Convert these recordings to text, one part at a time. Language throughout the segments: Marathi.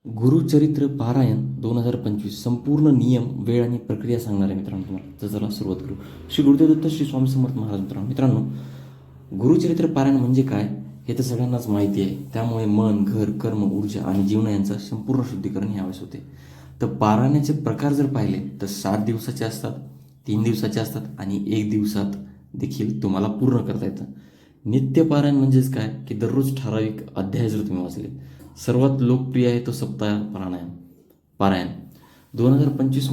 गुरुचरित्र पारायण 2025 संपूर्ण नियम, वेळ आणि प्रक्रिया सांगणार आहे मित्रांनो तुम्हाला. तर चला सुरुवात करू. श्री गुरुदेव दत्त श्री स्वामी समर्थ महाराज. मित्रांनो, गुरुचरित्र पारायण म्हणजे काय हे तर सगळ्यांनाच माहिती आहे. त्यामुळे मन, घर, कर्म, ऊर्जा आणि जीवन यांचं संपूर्ण शुद्धीकरण यावेळेस होते. तर पारायणाचे प्रकार जर पाहिले तर 7 दिवसाचे असतात, 3 दिवसाचे असतात आणि 1 दिवसात देखील तुम्हाला पूर्ण करता येतं. नित्य पारायण म्हणजेच काय की दररोज ठराविक अध्याय जर तुम्ही वाचले. सर्वात लोकप्रिय आहे तो सप्ताह पारायण 2025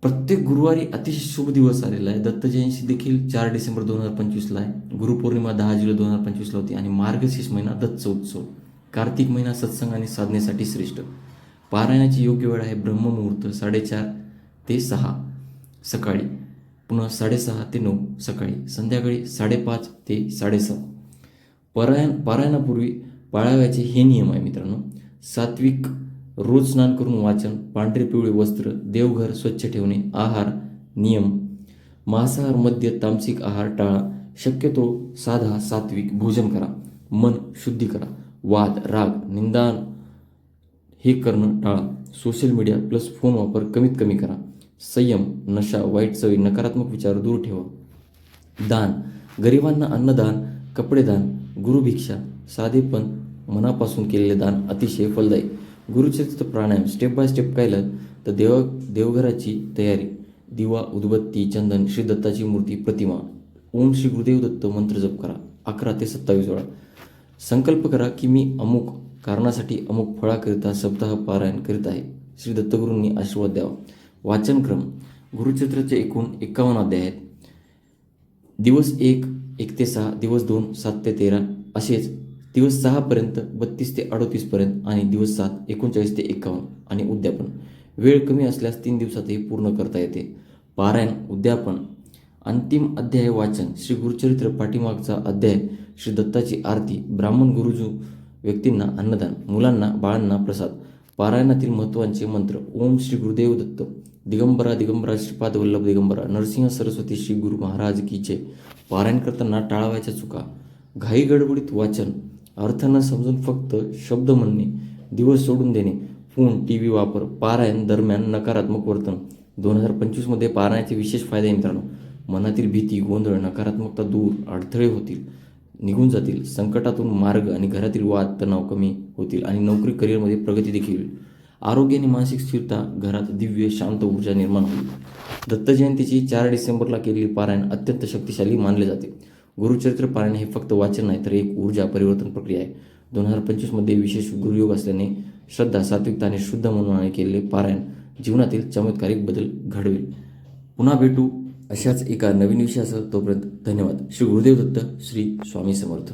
प्रत्येक गुरुवारी अतिशय शुभ दिवस आलेला आहे. दत्त जयंती देखील 4 डिसेंबर 2025 आहे. गुरुपौर्णिमा 10 जुलै 2025 होती आणि मार्गशीर्ष महिना दत्त उत्सव. कार्तिक महिना सत्संग आणि साधनेसाठी श्रेष्ठ. पारायणाची योग्य वेळ आहे ब्रह्ममुहूर्त 4:30 ते 6 सकाळी, पुन्हा 6:30 ते 9 सकाळी, संध्याकाळी 5:30 ते 6:30. पारायणापूर्वी पाळावयाचे हे नियम आहे मित्रांनो. सात्विक, रोज स्नान करून वाचन, पांढरे पिवळे वस्त्र, देवघर स्वच्छ ठेवणे, आहार नियम, मांसाहार, मद्य, तामसिक आहार टाळा, शक्यतो साधा सात्विक भोजन करा, मन शुद्धी करा, वाद, राग, निंदा हे करणं टाळा, सोशल मीडिया प्लस फोन वापर कमीत कमी करा, संयम, नशा, वाईट सवयी, नकारात्मक विचार दूर ठेवा, दान, गरिबांना अन्नदान, कपडेदान, गुरुभिक्षा, साधेपण, मनापासून केलेले दान अतिशय फलदायी. गुरुचरित्र प्राणायाम स्टेप बाय स्टेप पाहिलं तर देवघराची तयारी, दिवा, उदबत्ती, चंदन, श्री दत्ताची मूर्ती, प्रतिमा, ओम श्री गुरुदेव दत्त मंत्र जप करा 11 ते 27 वेळा. संकल्प करा की मी अमुक कारणासाठी अमुक फळाकरिता सप्ताह पारायण करीत आहे. श्री दत्तगुरूंनी आशीर्वाद द्यावा. वाचनक्रम गुरुचरित्राचे एकूण 51 अध्याय आहेत. दिवस 1 ते 6, दिवस 2 7 ते 13, असेच दिवस 6 पर्यंत 32 ते 38 पर्यंत आणि दिवस 7 39 ते 51 आणि उद्यापन. वेळ कमी असल्यास 3 दिवसातही पूर्ण करता येते. पारायण, उद्यापन, अंतिम अध्याय वाचन, श्री गुरुचरित्र पाठीमागचा अध्याय, श्री दत्ताची आरती, ब्राह्मण गुरुजू व्यक्तींना अन्नदान, मुलांना बाळांना प्रसाद. पारायणातील महत्त्वाचे मंत्र: ओम श्री गुरुदेव दत्त, दिगंबरा दिगंबरा श्रीपाद वल्लभ दिगंबरा, नरसिंह सरस्वती श्री गुरु महाराज की जय. पारायण करताना टाळावायच्या चुका: घाई गडबडीत वाचन, अर्थ न समजून फक्त शब्द म्हणणे, दिवस सोडून देणे, फोन टीव्ही वापर, पारायण दरम्यान नकारात्मक वर्तन. 2025 पारायणाचे विशेष फायदे आहे मित्रांनो. मनातील भीती, गोंधळ, नकारात्मकता दूर, अडथळे निघून जातील, संकटातून मार्ग आणि घरातील वाद तणाव कमी होतील आणि नोकरी करिअरमध्ये प्रगती देखील होईल. आरोग्य आणि मानसिक स्थिरता, घरात दिव्य शांत ऊर्जा निर्माण होईल. दत्त जयंतीची 4 डिसेंबरला केलेली पारायण अत्यंत शक्तिशाली मानले जाते. गुरुचरित्र पारायण हे फक्त वाचन नाही तर एक ऊर्जा परिवर्तन प्रक्रिया आहे. 2025 विशेष गुरुयोग असल्याने श्रद्धा, सात्विकता आणि शुद्ध मनाने केलेले पारायण जीवनातील चमत्कारिक बदल घडवेल. पुन्हा भेटू अशाच एका नवीन विषयासह. तोपर्यंत धन्यवाद. श्री गुरुदेव दत्त, श्री स्वामी समर्थ.